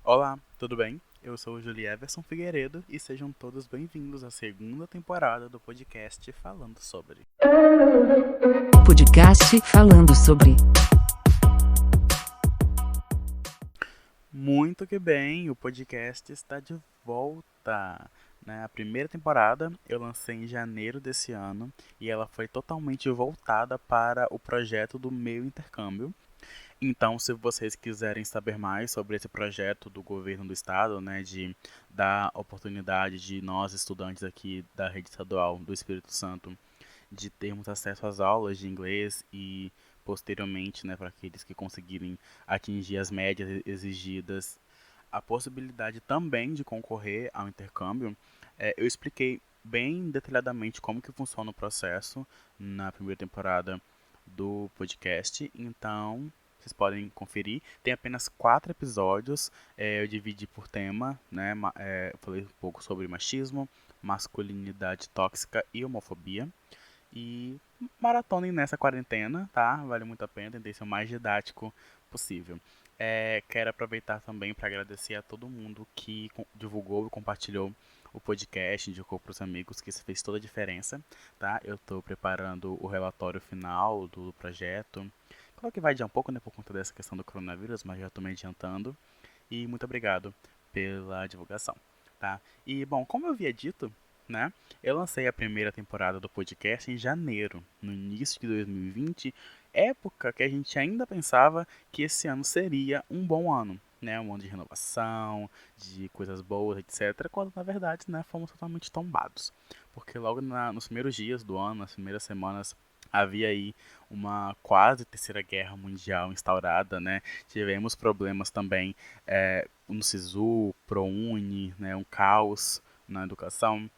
Olá, tudo bem? Eu sou o Juli Everson Figueiredo e sejam todos bem-vindos à segunda temporada do podcast Falando Sobre. Podcast falando sobre. Muito que bem, o podcast está de volta. A primeira temporada eu lancei em janeiro desse ano e ela foi totalmente voltada para o projeto do meu intercâmbio. Então, se vocês quiserem saber mais sobre esse projeto do governo do estado, de dar oportunidade de nós estudantes aqui da rede estadual do Espírito Santo de termos acesso às aulas de inglês e posteriormente, para aqueles que conseguirem atingir as médias exigidas, a possibilidade também de concorrer ao intercâmbio, eu expliquei bem detalhadamente como que funciona o processo na primeira temporada do podcast, então vocês podem conferir. Tem apenas 4 episódios, eu dividi por tema, eu falei um pouco sobre machismo, masculinidade tóxica e homofobia. E maratonem nessa quarentena, tá? Vale muito a pena, tentei ser o mais didático possível. Quero aproveitar também para agradecer a todo mundo que divulgou e compartilhou o podcast, indicou para os amigos, que isso fez toda a diferença, tá? Eu estou preparando o relatório final do projeto. Claro que vai adiar um pouco, por conta dessa questão do coronavírus, mas já estou me adiantando. E muito obrigado pela divulgação, tá? E, bom, como eu havia dito, eu lancei a primeira temporada do podcast em janeiro, no início de 2020, época que a gente ainda pensava que esse ano seria um bom ano, um ano de renovação, de coisas boas, etc. Quando na verdade, fomos totalmente tombados, porque logo nos primeiros dias do ano, nas primeiras semanas, havia aí uma quase terceira guerra mundial instaurada, Tivemos problemas também no SISU, ProUni, um caos na educação.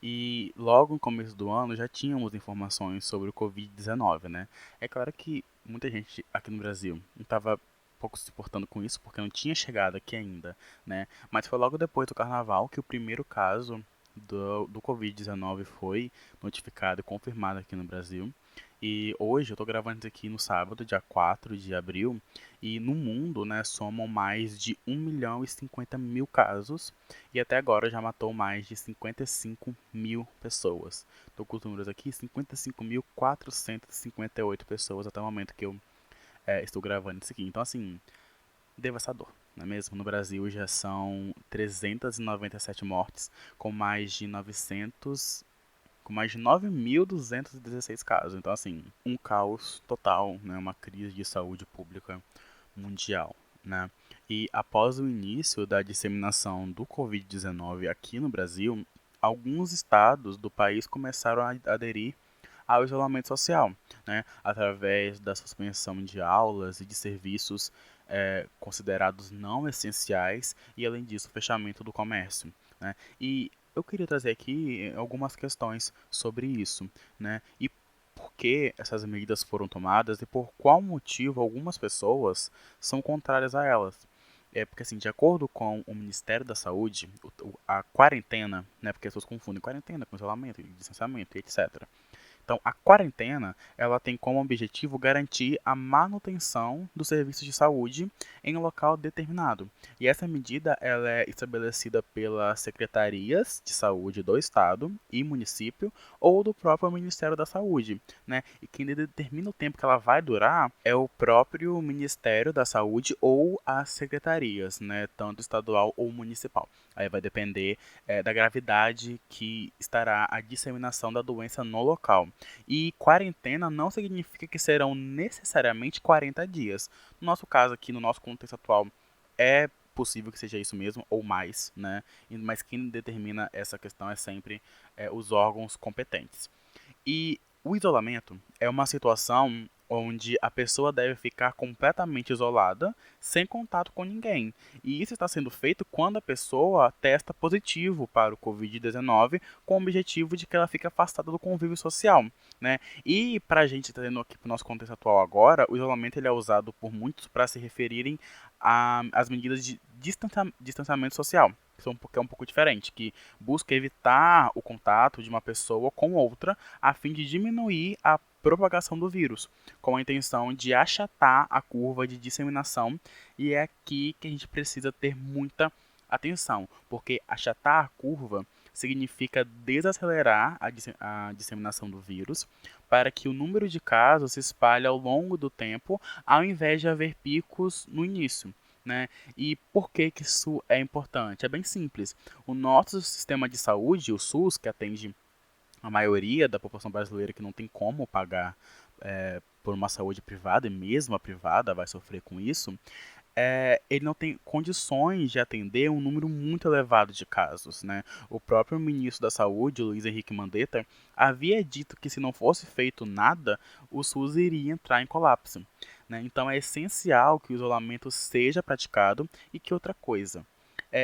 E logo no começo do ano já tínhamos informações sobre o Covid-19, É claro que muita gente aqui no Brasil não estava pouco se importando com isso, porque não tinha chegado aqui ainda, Mas foi logo depois do Carnaval que o primeiro caso do Covid-19 foi notificado e confirmado aqui no Brasil. E hoje eu estou gravando isso aqui no sábado, dia 4 de abril, e no mundo, somam mais de 1.050.000 casos, e até agora já matou mais de 55 mil pessoas. Estou com os números aqui, 55.458 pessoas até o momento que eu estou gravando isso aqui. Então, assim, devastador, não é mesmo? No Brasil já são 397 mortes, com mais de 9.216 casos. Então, assim, um caos total, uma crise de saúde pública mundial, E após o início da disseminação do Covid-19 aqui no Brasil, alguns estados do país começaram a aderir ao isolamento social, através da suspensão de aulas e de serviços considerados não essenciais e, além disso, o fechamento do comércio, E eu queria trazer aqui algumas questões sobre isso, E por que essas medidas foram tomadas e por qual motivo algumas pessoas são contrárias a elas. Porque, assim, de acordo com o Ministério da Saúde, a quarentena, porque as pessoas confundem quarentena com isolamento, distanciamento e etc. Então, a quarentena, ela tem como objetivo garantir a manutenção dos serviços de saúde em um local determinado. E essa medida ela é estabelecida pelas secretarias de saúde do estado e município ou do próprio Ministério da Saúde, E quem determina o tempo que ela vai durar é o próprio Ministério da Saúde ou as secretarias, tanto estadual ou municipal. Aí vai depender da gravidade que estará a disseminação da doença no local. E quarentena não significa que serão necessariamente 40 dias. No nosso caso aqui, no nosso contexto atual, é possível que seja isso mesmo, ou mais, Mas quem determina essa questão é sempre os órgãos competentes. E o isolamento é uma situação onde a pessoa deve ficar completamente isolada, sem contato com ninguém. E isso está sendo feito quando a pessoa testa positivo para o Covid-19, com o objetivo de que ela fique afastada do convívio social, E para a gente trazendo aqui para o nosso contexto atual agora, o isolamento ele é usado por muitos para se referirem às medidas de distanciamento social, que é um pouco diferente, que busca evitar o contato de uma pessoa com outra a fim de diminuir a propagação do vírus, com a intenção de achatar a curva de disseminação, e é aqui que a gente precisa ter muita atenção, porque achatar a curva significa desacelerar a disseminação do vírus para que o número de casos se espalhe ao longo do tempo, ao invés de haver picos no início. Né? E por que isso é importante? É bem simples. O nosso sistema de saúde, o SUS, que atende a maioria da população brasileira que não tem como pagar por uma saúde privada, e mesmo a privada vai sofrer com isso, ele não tem condições de atender um número muito elevado de casos. Né? O próprio ministro da Saúde, Luiz Henrique Mandetta, havia dito que se não fosse feito nada, o SUS iria entrar em colapso. Né? Então é essencial que o isolamento seja praticado e que outra coisa.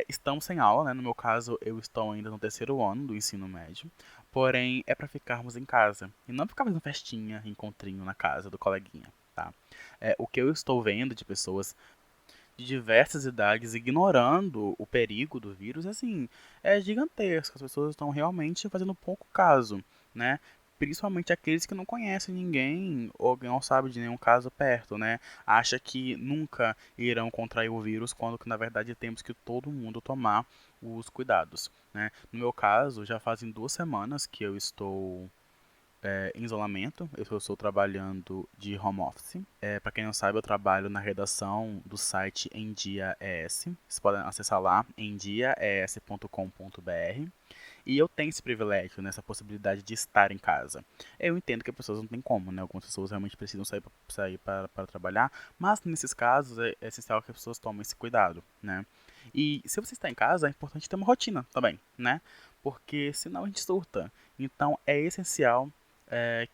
Estamos sem aula, né? No meu caso, eu estou ainda no terceiro ano do ensino médio, porém é para ficarmos em casa e não ficar fazendo festinha, encontrinho na casa do coleguinha, tá? O que eu estou vendo de pessoas de diversas idades ignorando o perigo do vírus, assim, é gigantesco. As pessoas estão realmente fazendo pouco caso, né? Principalmente aqueles que não conhecem ninguém ou não sabem de nenhum caso perto, né? Acha que nunca irão contrair o vírus, quando que na verdade temos que todo mundo tomar os cuidados, né? No meu caso, já fazem 2 semanas que eu estou em isolamento. Eu estou trabalhando de home office. Para quem não sabe, eu trabalho na redação do site Em Dia ES. Vocês podem acessar lá, emdiaes.com.br. E eu tenho esse privilégio, né, essa possibilidade de estar em casa. Eu entendo que as pessoas não têm como, né? Algumas pessoas realmente precisam sair para trabalhar, mas nesses casos é essencial que as pessoas tomem esse cuidado, né? E se você está em casa, é importante ter uma rotina também, né? Porque senão a gente surta. Então é essencial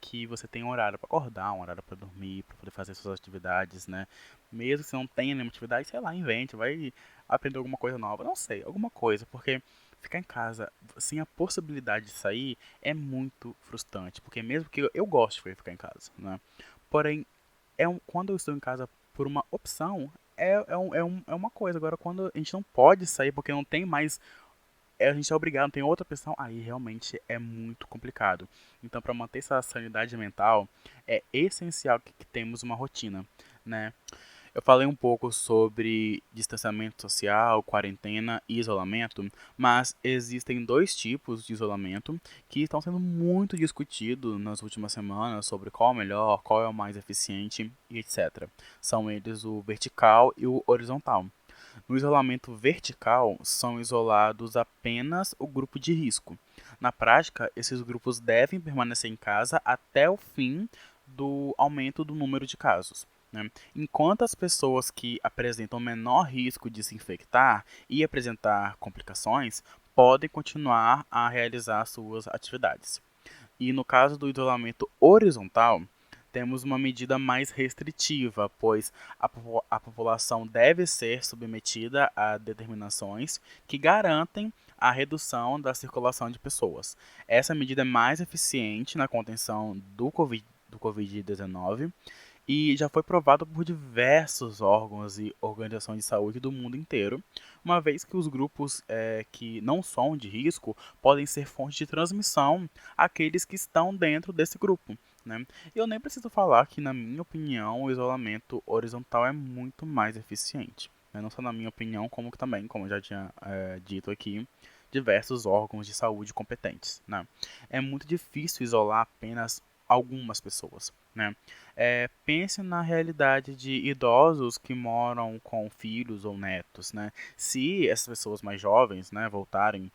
que você tenha um horário para acordar, um horário para dormir, para poder fazer suas atividades, né? Mesmo que você não tenha nenhuma atividade, sei lá, invente, vai aprender alguma coisa nova, não sei, alguma coisa, porque ficar em casa sem a possibilidade de sair é muito frustrante, porque mesmo que eu gosto de ficar em casa, né? Porém, quando eu estou em casa por uma opção, é uma coisa. Agora, quando a gente não pode sair porque não tem mais, a gente é obrigado, não tem outra opção, aí realmente é muito complicado. Então, para manter essa sanidade mental, é essencial que temos uma rotina, né? Eu falei um pouco sobre distanciamento social, quarentena e isolamento, mas existem dois tipos de isolamento que estão sendo muito discutidos nas últimas semanas sobre qual é o melhor, qual é o mais eficiente e etc. São eles o vertical e o horizontal. No isolamento vertical, são isolados apenas o grupo de risco. Na prática, esses grupos devem permanecer em casa até o fim do aumento do número de casos. Né? Enquanto as pessoas que apresentam menor risco de se infectar e apresentar complicações podem continuar a realizar suas atividades. E no caso do isolamento horizontal, temos uma medida mais restritiva, pois a população deve ser submetida a determinações que garantem a redução da circulação de pessoas. Essa medida é mais eficiente na contenção do Covid-19 e já foi provado por diversos órgãos e organizações de saúde do mundo inteiro, uma vez que os grupos que não são de risco podem ser fonte de transmissão àqueles que estão dentro desse grupo. Né? Eu nem preciso falar que, na minha opinião, o isolamento horizontal é muito mais eficiente. Né? Não só na minha opinião, como também, como eu já tinha dito aqui, diversos órgãos de saúde competentes. Né? É muito difícil isolar apenas algumas pessoas. Né? Pense na realidade de idosos que moram com filhos ou netos. Né? Se essas pessoas mais jovens, né, voltarem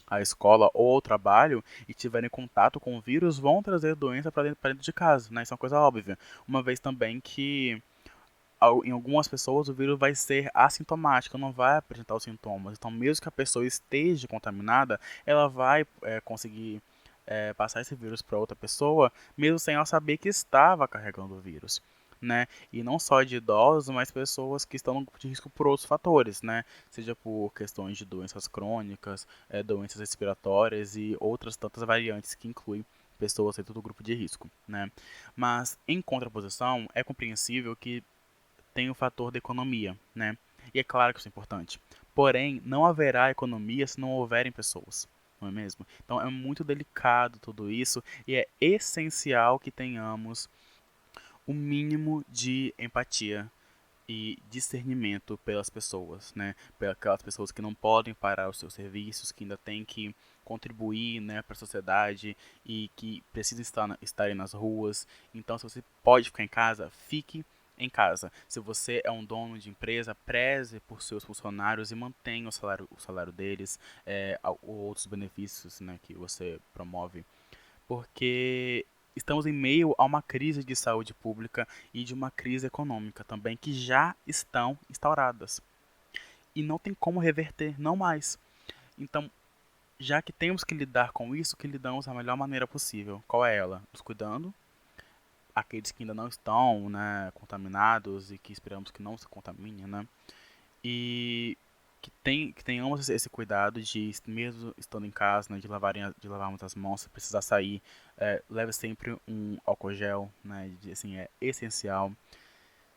à escola ou ao trabalho e tiverem contato com o vírus, vão trazer doença para dentro de casa. Né? Isso é uma coisa óbvia. Uma vez também que em algumas pessoas o vírus vai ser assintomático, não vai apresentar os sintomas. Então, mesmo que a pessoa esteja contaminada, ela vai conseguir passar esse vírus para outra pessoa, mesmo sem ela saber que estava carregando o vírus. Né? E não só de idosos, mas pessoas que estão no grupo de risco por outros fatores, né? Seja por questões de doenças crônicas, doenças respiratórias e outras tantas variantes que incluem pessoas dentro do grupo de risco, né? Mas, em contraposição, é compreensível que tem o fator da economia, né? E é claro que isso é importante. Porém, não haverá economia se não houverem pessoas. não é mesmo? Então é muito delicado tudo isso e é essencial que tenhamos o mínimo de empatia e discernimento pelas pessoas, né? Pelas pessoas que não podem parar os seus serviços, que ainda têm que contribuir, né, para a sociedade e que precisam estarem nas ruas. Então, se você pode ficar em casa, fique em casa. Se você é um dono de empresa, preze por seus funcionários e mantenha o salário deles, outros benefícios, né, que você promove, porque estamos em meio a uma crise de saúde pública e de uma crise econômica também que já estão instauradas e não tem como reverter, não mais. Então, já que temos que lidar com isso, que lidamos da melhor maneira possível. Qual é ela? Nos cuidando, aqueles que ainda não estão, né, contaminados e que esperamos que não se contaminem, né? E que tenhamos esse cuidado de, mesmo estando em casa, né, de lavarmos as mãos, se precisar sair, leve sempre um álcool gel, né, assim, é essencial.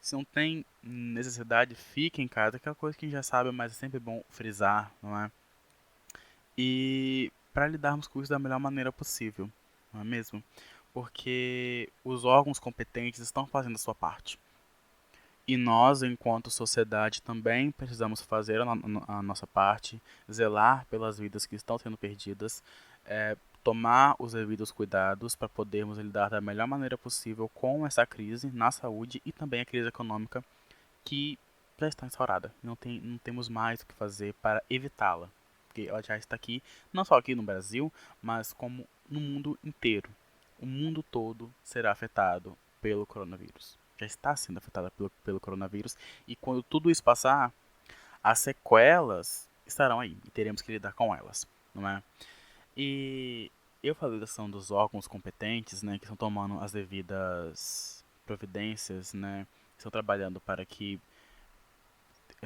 Se não tem necessidade, fique em casa, que é uma coisa que a gente já sabe, mas é sempre bom frisar, não é? E para lidarmos com isso da melhor maneira possível, não é mesmo? Porque os órgãos competentes estão fazendo a sua parte. E nós, enquanto sociedade, também precisamos fazer a nossa parte, zelar pelas vidas que estão sendo perdidas, tomar os devidos cuidados para podermos lidar da melhor maneira possível com essa crise na saúde e também a crise econômica que já está instaurada. Não temos mais o que fazer para evitá-la, porque ela já está aqui, não só aqui no Brasil, mas como no mundo inteiro. O mundo todo será afetado pelo coronavírus. Já está sendo afetada pelo coronavírus e quando tudo isso passar, as sequelas estarão aí e teremos que lidar com elas, não é? E eu falei da ação dos órgãos competentes, né, que estão tomando as devidas providências, né, estão trabalhando para que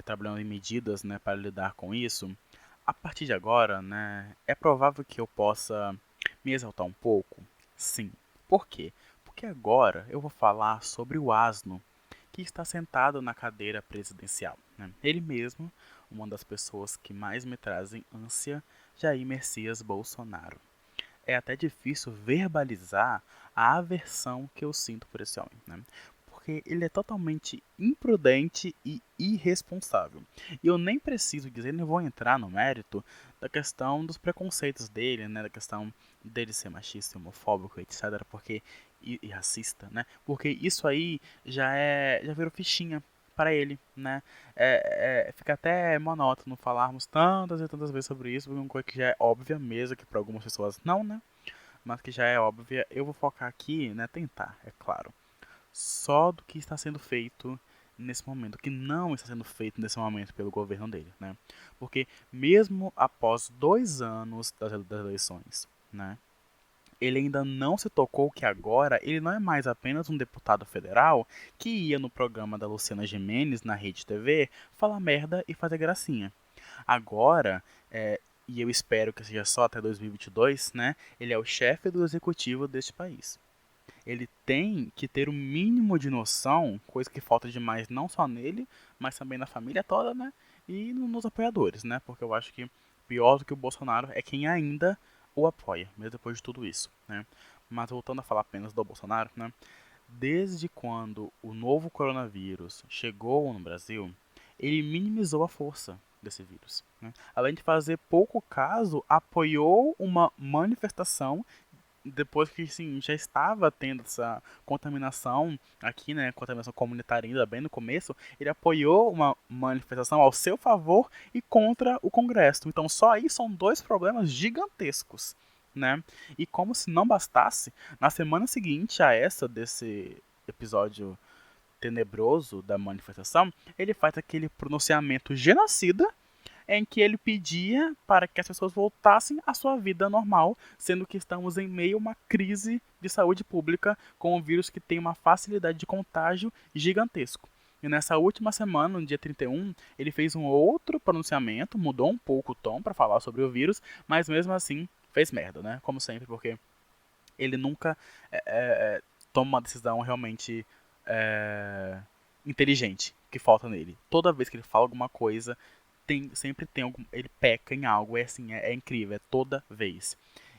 trabalhando em medidas, né, para lidar com isso. A partir de agora, né, é provável que eu possa me exaltar um pouco? Sim. Por quê? Porque agora eu vou falar sobre o asno que está sentado na cadeira presidencial, né? Ele mesmo, uma das pessoas que mais me trazem ânsia, Jair Messias Bolsonaro. É até difícil verbalizar a aversão que eu sinto por esse homem, né? Porque ele é totalmente imprudente e irresponsável. E eu nem preciso dizer, nem vou entrar no mérito da questão dos preconceitos dele, né? Da questão dele ser machista, homofóbico, etc. Porque, e racista, né? Porque isso aí já virou fichinha para ele, né? Fica até monótono falarmos tantas e tantas vezes sobre isso, porque é uma coisa que já é óbvia mesmo, que para algumas pessoas não, né? Mas que já é óbvia. Eu vou focar aqui, né? Tentar, é claro, só do que está sendo feito nesse momento, que não está sendo feito nesse momento pelo governo dele, né? Porque mesmo após 2 anos das eleições, né? Ele ainda não se tocou que agora ele não é mais apenas um deputado federal que ia no programa da Luciana Gimenez na Rede TV falar merda e fazer gracinha. Agora, e eu espero que seja só até 2022, né? Ele é o chefe do executivo deste país. Ele tem que ter o mínimo de noção, coisa que falta demais não só nele, mas também na família toda, né? E nos apoiadores, né? Porque eu acho que pior do que o Bolsonaro é quem ainda o apoia, mesmo depois de tudo isso, né? Mas voltando a falar apenas do Bolsonaro, né? Desde quando o novo coronavírus chegou no Brasil, ele minimizou a força desse vírus, né? Além de fazer pouco caso, apoiou uma manifestação depois que sim, já estava tendo essa contaminação aqui, né, contaminação comunitária ainda bem no começo, ele apoiou uma manifestação ao seu favor e contra o Congresso. Então só aí são dois problemas gigantescos, né? E como se não bastasse, na semana seguinte a essa desse episódio tenebroso da manifestação, ele faz aquele pronunciamento genocida em que ele pedia para que as pessoas voltassem à sua vida normal, sendo que estamos em meio a uma crise de saúde pública com um vírus que tem uma facilidade de contágio gigantesco. E nessa última semana, no dia 31, ele fez um outro pronunciamento, mudou um pouco o tom para falar sobre o vírus, mas mesmo assim fez merda, né? Como sempre, porque ele nunca toma uma decisão realmente inteligente que falta nele. Toda vez que ele fala alguma coisa, sempre tem algum, ele peca em algo, é assim, é incrível, é toda vez.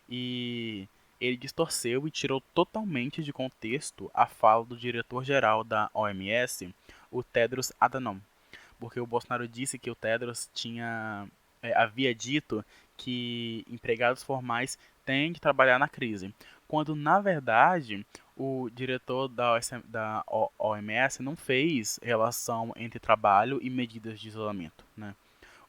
E ele distorceu e tirou totalmente de contexto a fala do diretor-geral da OMS, o Tedros Adhanom, porque o Bolsonaro disse que o Tedros havia dito que empregados formais têm de trabalhar na crise, quando na verdade o diretor da OMS não fez relação entre trabalho e medidas de isolamento, né?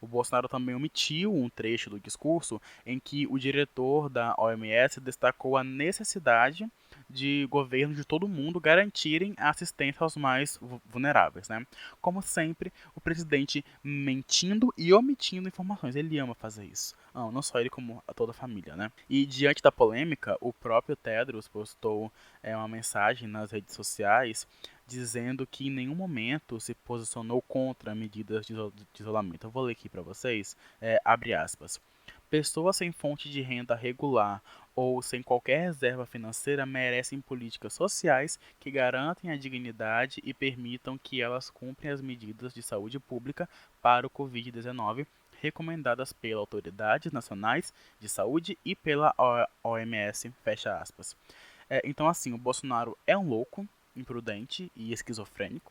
O Bolsonaro também omitiu um trecho do discurso em que o diretor da OMS destacou a necessidade de governos de todo mundo garantirem a assistência aos mais vulneráveis, né? Como sempre, o presidente mentindo e omitindo informações. Ele ama fazer isso. Não só ele, como a toda a família, né? E diante da polêmica, o próprio Tedros postou uma mensagem nas redes sociais dizendo que em nenhum momento se posicionou contra medidas de isolamento. Eu vou ler aqui para vocês, abre aspas. Pessoas sem fonte de renda regular ou sem qualquer reserva financeira merecem políticas sociais que garantem a dignidade e permitam que elas cumprem as medidas de saúde pública para o Covid-19 recomendadas pelas autoridades nacionais de saúde e pela OMS, fecha aspas. Então, assim, o Bolsonaro é um louco, imprudente e esquizofrênico.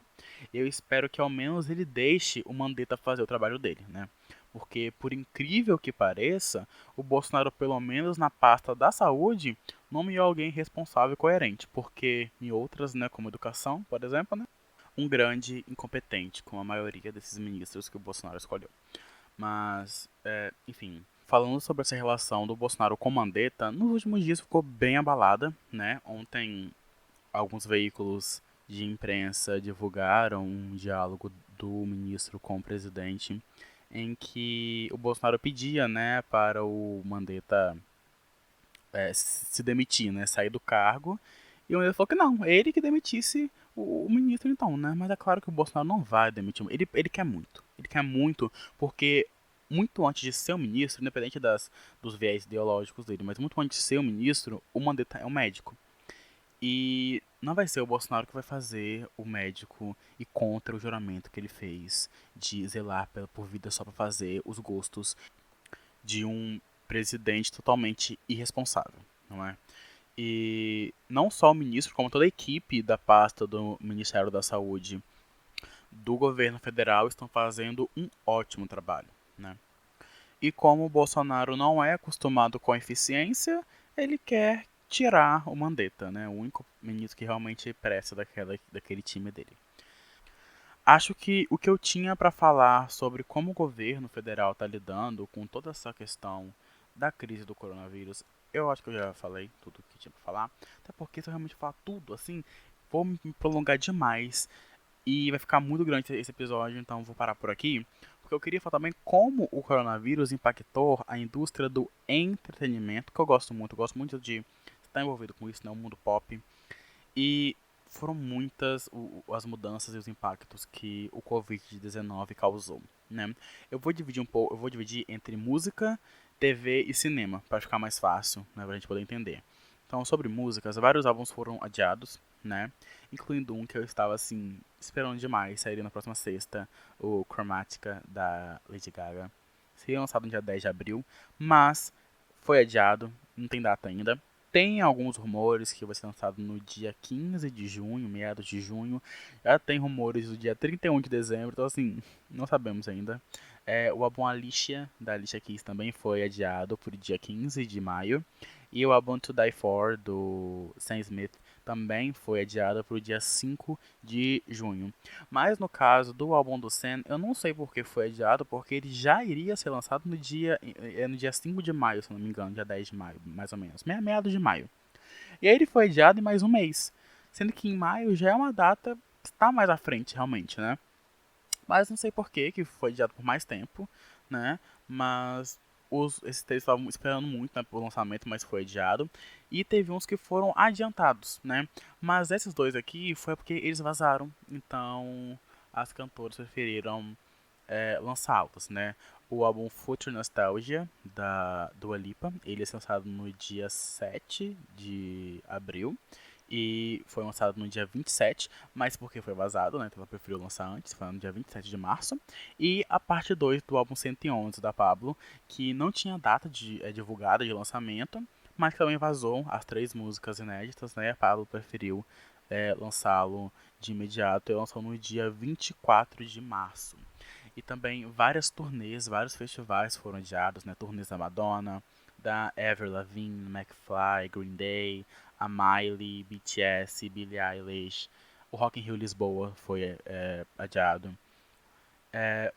Eu espero que ao menos ele deixe o Mandetta fazer o trabalho dele, né? Porque, por incrível que pareça, o Bolsonaro, pelo menos na pasta da saúde, nomeou alguém responsável e coerente. Porque em outras, né, como educação, por exemplo, né, um grande incompetente, como a maioria desses ministros que o Bolsonaro escolheu. Mas, enfim, falando sobre essa relação do Bolsonaro com Mandetta, nos últimos dias ficou bem abalada, né? Ontem, alguns veículos de imprensa divulgaram um diálogo do ministro com o presidente, em que o Bolsonaro pedia, né, para o Mandetta se demitir, né, sair do cargo, e o Mandetta falou que não, ele que demitisse o ministro então, né, mas é claro que o Bolsonaro não vai demitir, ele quer muito, porque muito antes de ser o ministro, independente dos viés ideológicos dele, mas muito antes de ser o ministro, o Mandetta é um médico. E não vai ser o Bolsonaro que vai fazer o médico e contra o juramento que ele fez de zelar por vida só para fazer os gostos de um presidente totalmente irresponsável, não é? E não só o ministro, como toda a equipe da pasta do Ministério da Saúde do governo federal estão fazendo um ótimo trabalho, né? E como o Bolsonaro não é acostumado com a eficiência, ele quer tirar o Mandetta, né? O único ministro que realmente presta daquele time dele. Acho que o que eu tinha para falar sobre como o governo federal está lidando com toda essa questão da crise do coronavírus, eu acho que eu já falei tudo o que tinha para falar. Até porque se eu realmente falar tudo, assim, vou me prolongar demais e vai ficar muito grande esse episódio, então vou parar por aqui. Porque eu queria falar também como o coronavírus impactou a indústria do entretenimento, que eu gosto muito de estar envolvido com isso, né, o mundo pop. E foram muitas as mudanças e os impactos que o Covid-19 causou, né? Eu vou dividir um pouco, eu vou dividir entre música, TV e cinema, para ficar mais fácil, né, pra gente poder entender. Então, sobre músicas, vários álbuns foram adiados, né? Incluindo um que eu estava assim esperando demais, sairia na próxima sexta, o Chromatica da Lady Gaga. Seria lançado no dia 10 de abril, mas foi adiado, não tem data ainda. Tem alguns rumores que vai ser lançado no dia 15 de junho, meados de junho. Já tem rumores do dia 31 de dezembro, então assim, não sabemos ainda. O álbum Alicia, da Alicia Keys, também foi adiado para o dia 15 de maio. E o álbum To Die For, do Sam Smith, também foi adiado para o dia 5 de junho. Mas no caso do álbum do Sam, eu não sei por que foi adiado, porque ele já iria ser lançado no dia 5 de maio, se não me engano, dia 10 de maio, mais ou menos, meados de maio. E aí ele foi adiado em mais um mês, sendo que em maio já é uma data que está mais à frente, realmente, né? Mas não sei por que foi adiado por mais tempo, né? Mas esses três estavam esperando muito, né, por lançamento, mas foi adiado. E teve uns que foram adiantados, né? Mas esses dois aqui foi porque eles vazaram. Então as cantoras preferiram lançá-los, né? O álbum Future Nostalgia, da Dua Lipa, ele é lançado no dia 7 de abril. E foi lançado no dia 27, mas porque foi vazado, né? Então ela preferiu lançar antes, foi no dia 27 de março. E a parte 2 do álbum 111 da Pablo, que não tinha data divulgada de lançamento, mas que também vazou as 3 músicas inéditas, né? A Pablo preferiu lançá-lo de imediato e lançou no dia 24 de março. E também várias turnês, vários festivais foram adiados, né? Turnês da Madonna, da Avril Lavigne, McFly, Green Day, a Miley, BTS, Billie Eilish. O Rock in Rio Lisboa foi adiado.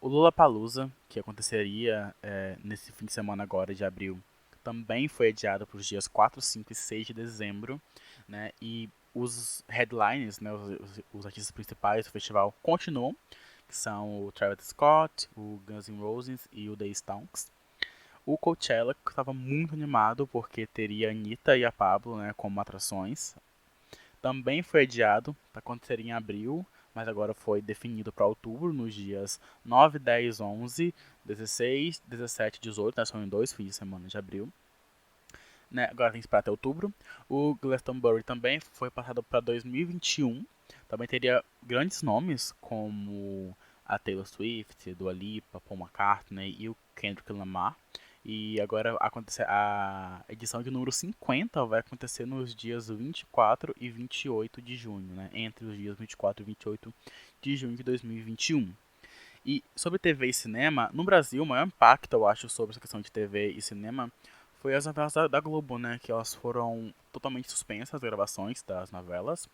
O Lollapalooza, que aconteceria nesse fim de semana agora de abril, também foi adiado para os dias 4, 5 e 6 de dezembro, né? E os headlines, né, os artistas principais do festival continuam, que são o Travis Scott, o Guns N' Roses e o The Stonks. O Coachella estava muito animado porque teria a Anitta e a Pablo, né, como atrações. Também foi adiado, aconteceria em abril, mas agora foi definido para outubro, nos dias 9, 10, 11, 16, 17 e 18, né, são em 2 fins de semana de abril. Né, agora tem que esperar até outubro. O Glastonbury também foi passado para 2021. Também teria grandes nomes como a Taylor Swift, Dua Lipa, Paul McCartney e o Kendrick Lamar. E agora a edição de número 50 vai acontecer nos dias 24 e 28 de junho, né? Entre os dias 24 e 28 de junho de 2021. E sobre TV e cinema, no Brasil, o maior impacto, eu acho, sobre essa questão de TV e cinema foi as novelas da Globo, né? Que elas foram totalmente suspensas, as gravações das novelas.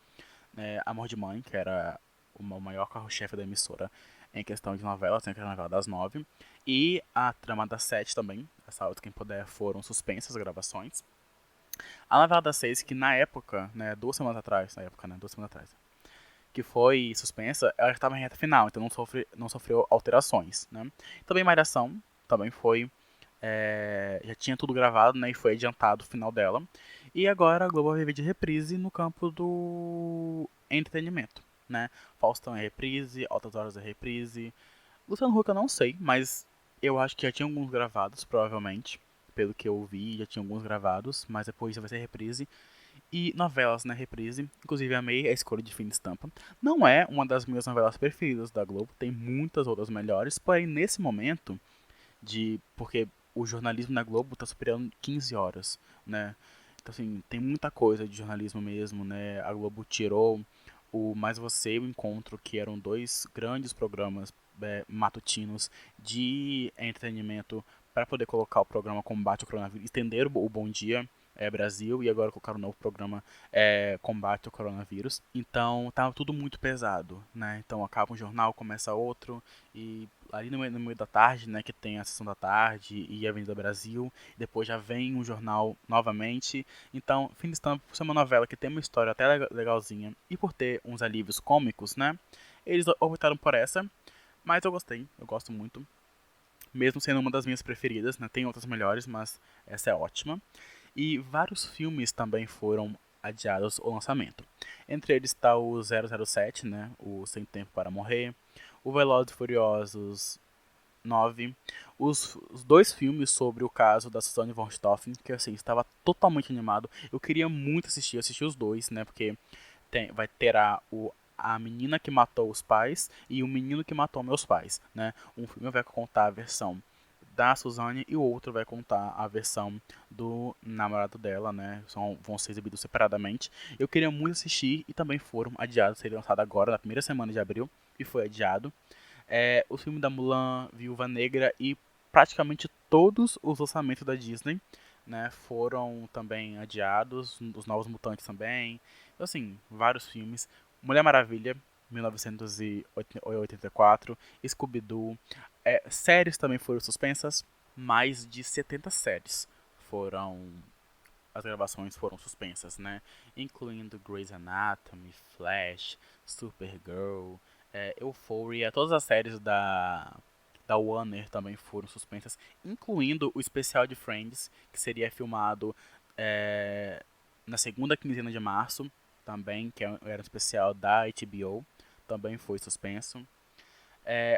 Amor de Mãe, que era o maior carro-chefe da emissora em questão de novelas, né, que era a novela das 9. E a Trama das 7 também, essa outra Quem Puder, foram suspensas as gravações. A novela das 6, que na época, né, 2 semanas atrás, na época, né, 2 semanas atrás, que foi suspensa, ela estava em reta final, então não sofreu alterações, né. Também Malhação, também foi, já tinha tudo gravado, né, e foi adiantado o final dela. E agora a Globo vai viver de reprise no campo do entretenimento, né. Faustão é reprise, Altas Horas é reprise. Luciano Huck eu não sei, mas eu acho que já tinha alguns gravados, provavelmente. Pelo que eu ouvi, já tinha alguns gravados, mas depois já vai ser reprise. E novelas, né, reprise. Inclusive amei a escolha de Fim de Estampa. Não é uma das minhas novelas preferidas da Globo, tem muitas outras melhores, porém nesse momento porque o jornalismo na Globo está superando 15 horas, né? Então assim, tem muita coisa de jornalismo mesmo, né? A Globo tirou o Mais Você e o Encontro, que eram 2 grandes programas matutinos de entretenimento para poder colocar o programa Combate ao Coronavírus, estender o Bom Dia Brasil, e agora colocar um novo programa Combate ao Coronavírus. Então tá tudo muito pesado, né? Então acaba um jornal, começa outro, e ali no meio da tarde, né, que tem a sessão da tarde e a Avenida Brasil, depois já vem um jornal novamente. Então, Fim de Estampa, por ser uma novela que tem uma história até legalzinha e por ter uns alívios cômicos, né, eles optaram por essa, mas eu gostei, eu gosto muito, mesmo sendo uma das minhas preferidas, né, tem outras melhores, mas essa é ótima. E vários filmes também foram adiados ao lançamento. Entre eles está o 007, né, o Sem Tempo para Morrer, o Velozes e Furiosos 9, os 2 filmes sobre o caso da Suzanne von Richthofen, que assim, estava totalmente animado. Eu queria muito assistir, eu assisti os 2, né, porque vai ter a menina que matou os pais e o menino que matou meus pais, né. Um filme vai contar a versão da Suzanne e o outro vai contar a versão do namorado dela, né? Vão ser exibidos separadamente. Eu queria muito assistir e também foram adiados, seria lançado agora na primeira semana de abril e foi adiado. O filme da Mulan, Viúva Negra e praticamente todos os lançamentos da Disney, né, foram também adiados, os Novos Mutantes também. Então, assim, vários filmes. Mulher Maravilha, 1984, Scooby-Doo. Séries também foram suspensas. Mais de 70 séries foram. As gravações foram suspensas, né? Incluindo Grey's Anatomy, Flash, Supergirl, Euphoria, todas as séries da Warner também foram suspensas, incluindo o especial de Friends, que seria filmado na segunda quinzena de março, também, que era um especial da HBO, também foi suspenso.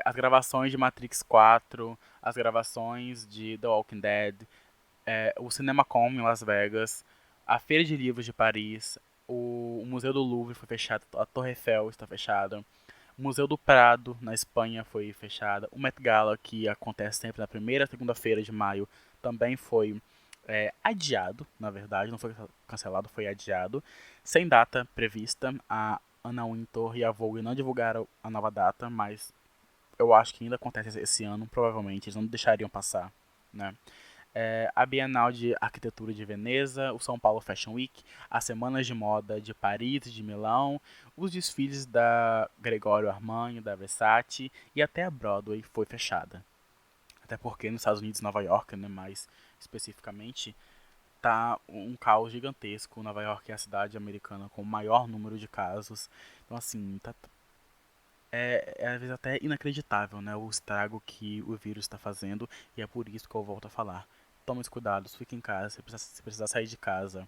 As gravações de Matrix 4, as gravações de The Walking Dead, o CinemaCon em Las Vegas, a Feira de Livros de Paris, O Museu do Louvre foi fechado, a Torre Eiffel está fechada, o Museu do Prado, na Espanha, foi fechada, o Met Gala, que acontece sempre na primeira segunda-feira de maio, também foi adiado, na verdade, não foi cancelado, foi adiado, sem data prevista. A Anna Wintour e a Vogue não divulgaram a nova data, mas eu acho que ainda acontece esse ano, provavelmente, eles não deixariam passar, né? A Bienal de Arquitetura de Veneza, o São Paulo Fashion Week, as Semanas de Moda de Paris e de Milão, os desfiles da Gregório Armani, da Versace e até a Broadway foi fechada. Até porque nos Estados Unidos, Nova York, né, mais especificamente, tá um caos gigantesco. Nova York é a cidade americana com o maior número de casos. Então, assim, às vezes até inacreditável, né, o estrago que o vírus está fazendo, e é por isso que eu volto a falar. Tome os cuidados, fique em casa, se precisar sair de casa.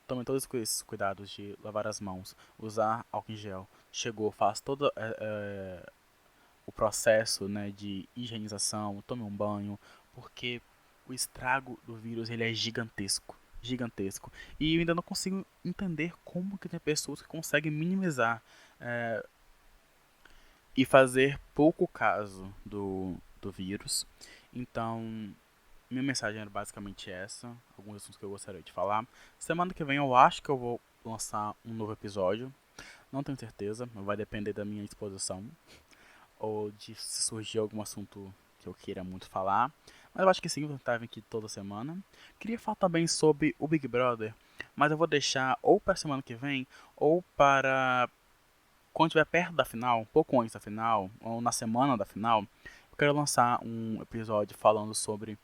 Tome todos esses cuidados de lavar as mãos, usar álcool em gel. Chegou, faz todo o processo, né, de higienização, tome um banho, porque o estrago do vírus ele é gigantesco. Gigantesco. E eu ainda não consigo entender como que tem pessoas que conseguem minimizar e fazer pouco caso do vírus. Então, minha mensagem era basicamente essa, alguns assuntos que eu gostaria de falar. Semana que vem eu acho que eu vou lançar um novo episódio, não tenho certeza, vai depender da minha disposição, ou de se surgir algum assunto que eu queira muito falar. Mas eu acho que sim, vou tentar vir aqui toda semana. Queria falar também sobre o Big Brother, mas eu vou deixar ou para semana que vem, ou para quando estiver perto da final, um pouco antes da final, ou na semana da final, eu quero lançar um episódio falando sobre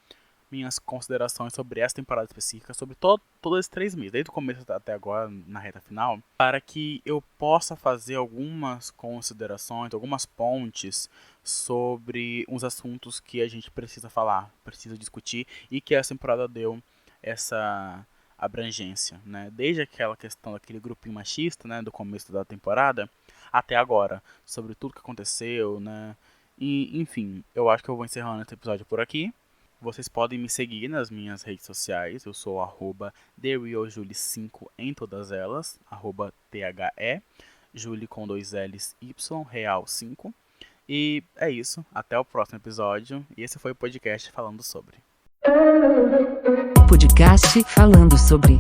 minhas considerações sobre essa temporada específica, sobre todos esses 3 meses, desde o começo até agora, na reta final, para que eu possa fazer algumas considerações, algumas pontes sobre uns assuntos que a gente precisa falar, precisa discutir, e que essa temporada deu essa abrangência, né? Desde aquela questão daquele grupinho machista, né, do começo da temporada, até agora, sobre tudo que aconteceu, né? E, enfim, eu acho que eu vou encerrando esse episódio por aqui. Vocês podem me seguir nas minhas redes sociais. Eu sou @TheRealJulie5 em todas elas. @THE, Julie com 2 L's, Y, Real 5. E é isso. Até o próximo episódio. E esse foi o podcast falando sobre. Podcast falando sobre.